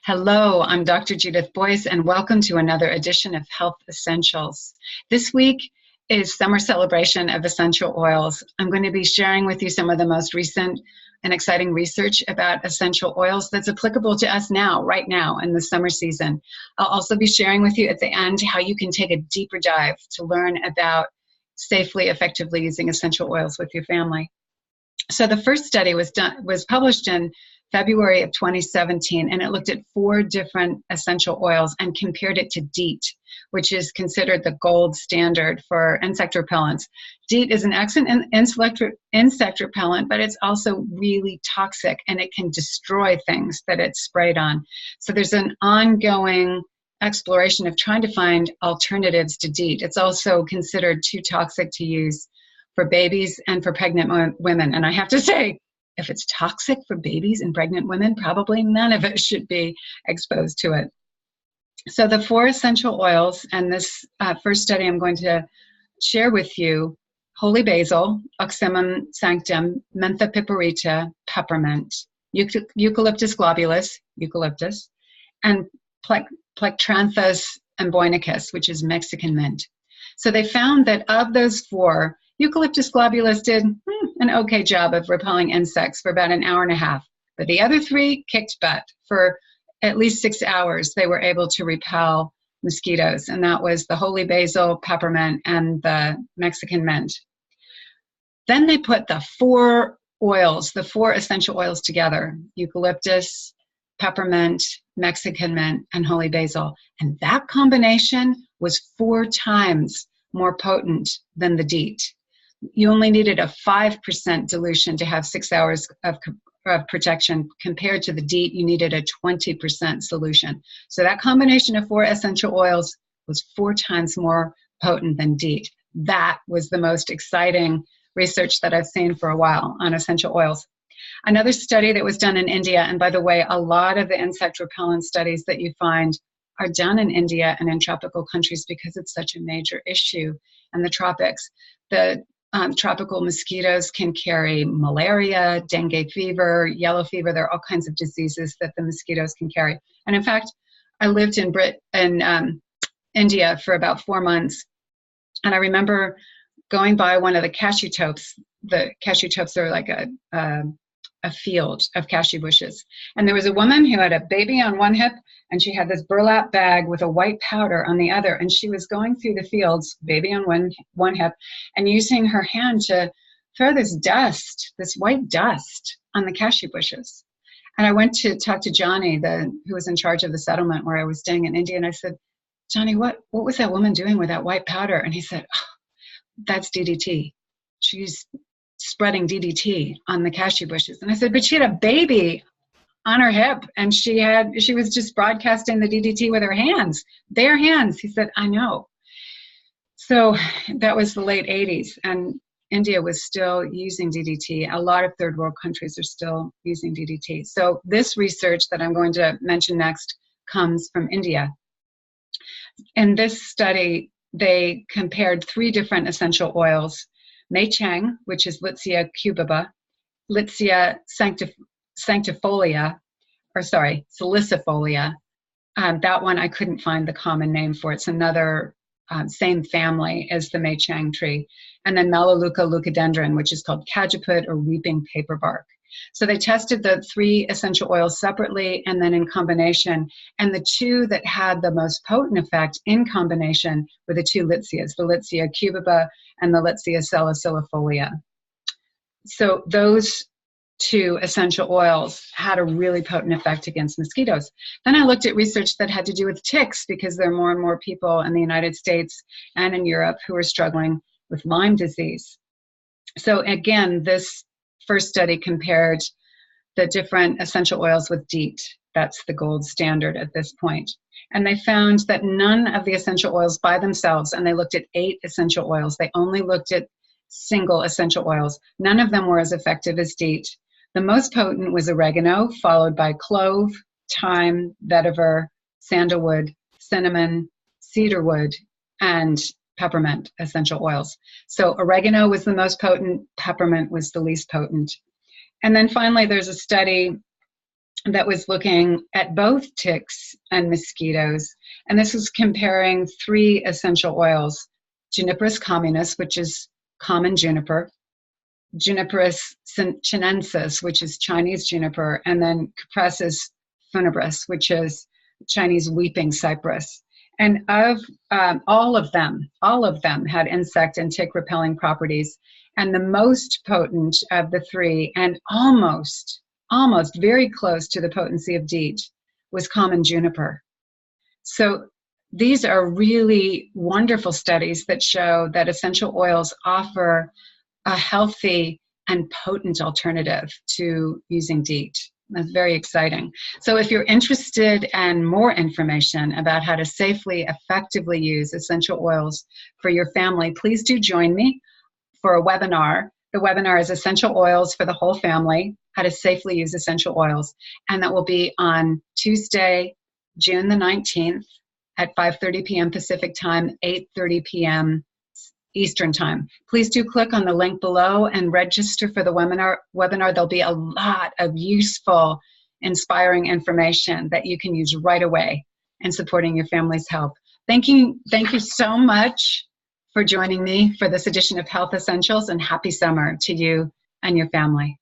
Hello, I'm Dr. Judith Boice, and welcome to another edition of Health Essentials. This week is summer celebration of essential oils. I'm going to be sharing with you some of the most recent and exciting research about essential oils that's applicable to us now, right now, in the summer season. I'll also be sharing with you at the end how you can take a deeper dive to learn about safely, effectively using essential oils with your family. So the first study was published in February of 2017, and it looked at 4 different essential oils and compared it to DEET, which is considered the gold standard for insect repellents. DEET is an excellent insect repellent, but it's also really toxic, and it can destroy things that it's sprayed on. So there's an ongoing exploration of trying to find alternatives to DEET. It's also considered too toxic to use for babies and for pregnant women. And I have to say, if it's toxic for babies and pregnant women, probably none of it should be exposed to it. So the 4 essential oils, and this first study I'm going to share with you: holy basil, oxymum sanctum, mentha piperita, peppermint, eucalyptus globulus, eucalyptus, and plectranthus amboinicus, which is Mexican mint. So they found that of those 4, eucalyptus globulus did an okay job of repelling insects for about an hour and a half, but the other 3 kicked butt. For at least 6 hours, they were able to repel mosquitoes, and that was the holy basil, peppermint, and the Mexican mint. Then they put the 4 essential oils together: eucalyptus, peppermint, Mexican mint, and holy basil, and that combination was 4 times more potent than the DEET. You only needed a 5% dilution to have 6 hours of protection. Compared to the DEET, you needed a 20% solution. So that combination of 4 essential oils was 4 times more potent than DEET. That was the most exciting research that I've seen for a while on essential oils. Another study that was done in India, and by the way, a lot of the insect repellent studies that you find are done in India and in tropical countries because it's such a major issue in the tropics. The tropical mosquitoes can carry malaria, dengue fever, yellow fever. There are all kinds of diseases that the mosquitoes can carry. And in fact, I lived in India for about 4 months, and I remember going by one of the cashew topes. The cashew topes are like a field of cashew bushes. And there was a woman who had a baby on one hip, and she had this burlap bag with a white powder on the other. And she was going through the fields, baby on one hip, and using her hand to throw this dust, this white dust, on the cashew bushes. And I went to talk to Johnny, who was in charge of the settlement where I was staying in India. And I said, Johnny, what was that woman doing with that white powder? And he said, oh, that's DDT. She's spreading DDT on the cashew bushes. And I said, but she had a baby on her hip, and she was just broadcasting the DDT with her hands, bare hands. He said, I know. So that was the late 80s, and India was still using DDT. A lot of third world countries are still using DDT. So this research that I'm going to mention next comes from India. In this study, they compared 3 different essential oils: Mei Cheng, which is Litsea cubiba, Litsea salicifolia. That one I couldn't find the common name for. It's another same family as the Mei Cheng tree. And then Melaleuca leucodendron, which is called cajeput or weeping paperbark. So they tested the 3 essential oils separately and then in combination. And the 2 that had the most potent effect in combination were the 2 Litseas, the Litsea cubiba and the Litsea salicifolia. So those 2 essential oils had a really potent effect against mosquitoes. Then I looked at research that had to do with ticks, because there are more and more people in the United States and in Europe who are struggling with Lyme disease. So again, this first study compared the different essential oils with DEET. That's the gold standard at this point. And they found that none of the essential oils by themselves, and they looked at 8 essential oils, they only looked at single essential oils. None of them were as effective as DEET. The most potent was oregano, followed by clove, thyme, vetiver, sandalwood, cinnamon, cedarwood, and peppermint essential oils. So oregano was the most potent, peppermint was the least potent. And then finally, there's a study that was looking at both ticks and mosquitoes. And this was comparing 3 essential oils: Juniperus communis, which is common juniper; Juniperus chinensis, which is Chinese juniper; and then Cupressus funebris, which is Chinese weeping cypress. And of all of them had insect and tick repelling properties. And the most potent of the 3, and almost very close to the potency of DEET, was common juniper. So these are really wonderful studies that show that essential oils offer a healthy and potent alternative to using DEET. That's very exciting. So if you're interested in more information about how to safely, effectively use essential oils for your family, please do join me for a webinar. The webinar is Essential Oils for the Whole Family, How to Safely Use Essential Oils. And that will be on Tuesday, June the 19th at 5:30 p.m. Pacific Time, 8:30 p.m. Eastern Time. Please do click on the link below and register for the webinar. There'll be a lot of useful, inspiring information that you can use right away in supporting your family's health. Thank you so much for joining me for this edition of Health Essentials, and happy summer to you and your family.